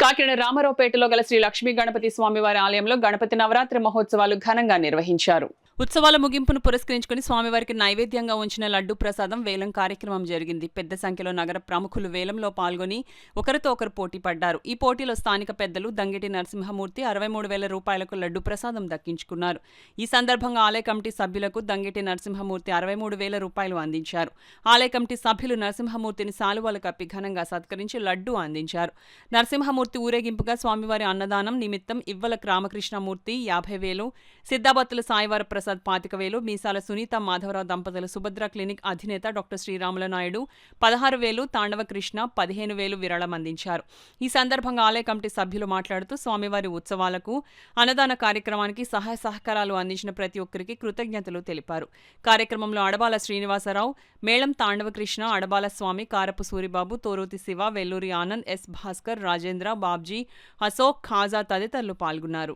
కాకినాడ రామారావుపేటలో గల శ్రీ లక్ష్మీ గణపతి స్వామివారి ఆలయంలో గణపతి నవరాత్రి మహోత్సవాలు ఘనంగా నిర్వహించారు. ఉత్సవాల ముగింపును పురస్కరించుకుని స్వామివారికి నైవేద్యంగా ఉంచిన లడ్డు ప్రసాదం వేలం కార్యక్రమం జరిగింది. పెద్ద సంఖ్యలో నగర ప్రముఖులు వేలంలో పాల్గొని ఒకరితో ఒకరు పోటీ పడ్డారు. ఈ పోటీలో స్థానిక పెద్దలు దంగెటి నరసింహమూర్తి 63,000 రూపాయలకు లడ్డు ప్రసాదం దక్కించుకున్నారు. ఈ సందర్భంగా ఆలయ కమిటీ సభ్యులకు దంగెటి నరసింహమూర్తి 63,000 రూపాయలు అందించారు. ఆలయ కమిటీ సభ్యులు నరసింహమూర్తిని శాలువాలు కప్పి ఘనంగా సత్కరించి లడ్డు అందించారు. నరసింహమూర్తి ఊరేగింపుగా స్వామివారి అన్నదానం నిమిత్తం ఇవ్వల రామకృష్ణమూర్తి 50,000, సిద్ధాబత్తుల సాయివార ప్రసాద్ 25,000, మీసాల సునీత మాధవరావు దంపతుల సుభద్ర క్లినిక్ అధినేత డాక్టర్ శ్రీరాముల నాయుడు 16,000, తాండవ కృష్ణ 15,000 విరాళం అందించారు. ఈ సందర్భంగా ఆలయ కమిటీ సభ్యులు మాట్లాడుతూ స్వామివారి ఉత్సవాలకు అన్నదాన కార్యక్రమానికి సహాయ సహకారాలు అందించిన ప్రతి ఒక్కరికి కృతజ్ఞతలు తెలిపారు. కార్యక్రమంలో అడబాల శ్రీనివాసరావు, మేళం తాండవ కృష్ణ, అడబాల స్వామి, కారపు సూరిబాబు, తోరోతి శివ, వెల్లూరి ఆనంద్, ఎస్ భాస్కర్, రాజేంద్ర, బాబ్జీ, అశోక్, ఖాజా తదితరులు పాల్గొన్నారు.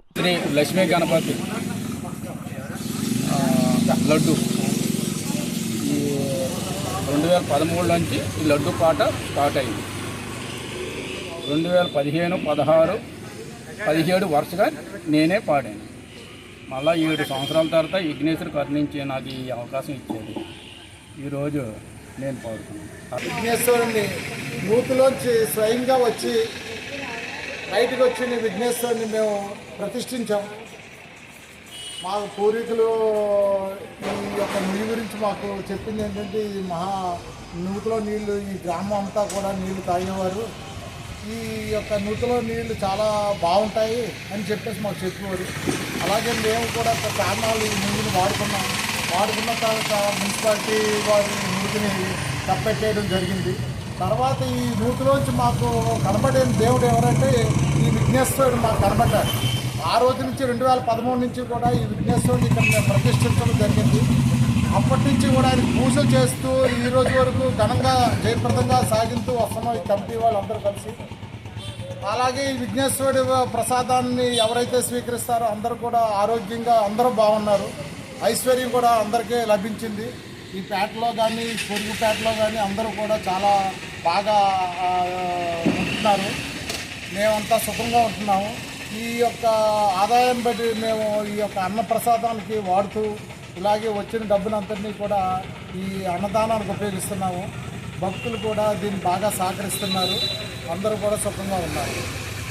లక్ష్మీ గణపతి లడ్డు ఈ 2013 నుంచి ఈ లడ్డు పాట స్టార్ట్ అయింది. 2015, 16, 17 వరుసగా నేనే పాడాను. మళ్ళీ 7 సంవత్సరాల తర్వాత విఘ్నేశ్వరు కరుణించి నాకు ఈ అవకాశం ఇచ్చేది. ఈరోజు నేను పాడుతున్నాను. విఘ్నేశ్వరుని నూతిలోంచి స్వయంగా వచ్చి బయటకు వచ్చిన విఘ్నేశ్వరుని మేము ప్రతిష్ఠించాం. మా పూర్వీకులు ఈ యొక్క నీళ్ళు గురించి మాకు చెప్పింది ఏంటంటే, ఈ నూతిలో నీళ్లు ఈ గ్రామం అంతా కూడా నీళ్లు తాగేవారు. ఈ యొక్క నూతిలో నీళ్లు చాలా బాగుంటాయి అని చెప్పేసి మాకు చెప్పేవారు. అలాగే మేము కూడా కారణాలు ఈ నీళ్ళని వాడుకున్న తర్వాత మున్సిపాలిటీ వారి నూతిని కప్పెట్టేయడం జరిగింది. తర్వాత ఈ నూతిలోంచి మాకు కనబడే దేవుడు ఎవరంటే ఈ విఘ్నేశ్వరుడు మాకు కనబడ్డాడు. ఆ రోజు నుంచి 2013 నుంచి కూడా ఈ విఘ్నేశ్వరుని ఇక్కడ మేము ప్రతిష్ఠించడం జరిగింది. అప్పటి నుంచి కూడా ఆయన పూజలు చేస్తూ ఈ రోజు వరకు ఘనంగా జయప్రదంగా సాగిస్తూ వస్తున్నాం ఈ కమిటీ వాళ్ళందరూ కలిసి. అలాగే ఈ విఘ్నేశ్వరుడి ప్రసాదాన్ని ఎవరైతే స్వీకరిస్తారో అందరూ కూడా ఆరోగ్యంగా అందరూ బాగున్నారు. ఐశ్వర్యం కూడా అందరికీ లభించింది. ఈ పేటలో కానీ పొరుగు పేటలో కానీ అందరూ కూడా చాలా బాగా ఉంటున్నారు. మేమంతా సుఖంగా ఉంటున్నాము. ఈ యొక్క ఆదాయం బట్టి మేము ఈ యొక్క అన్న ప్రసాదానికి వాడుతూ ఇలాగే వచ్చిన డబ్బునంతటినీ కూడా ఈ అన్నదానానికి ఉపయోగిస్తున్నాము. భక్తులు కూడా దీన్ని బాగా సహకరిస్తున్నారు. అందరూ కూడా సుఖంగా ఉన్నారు.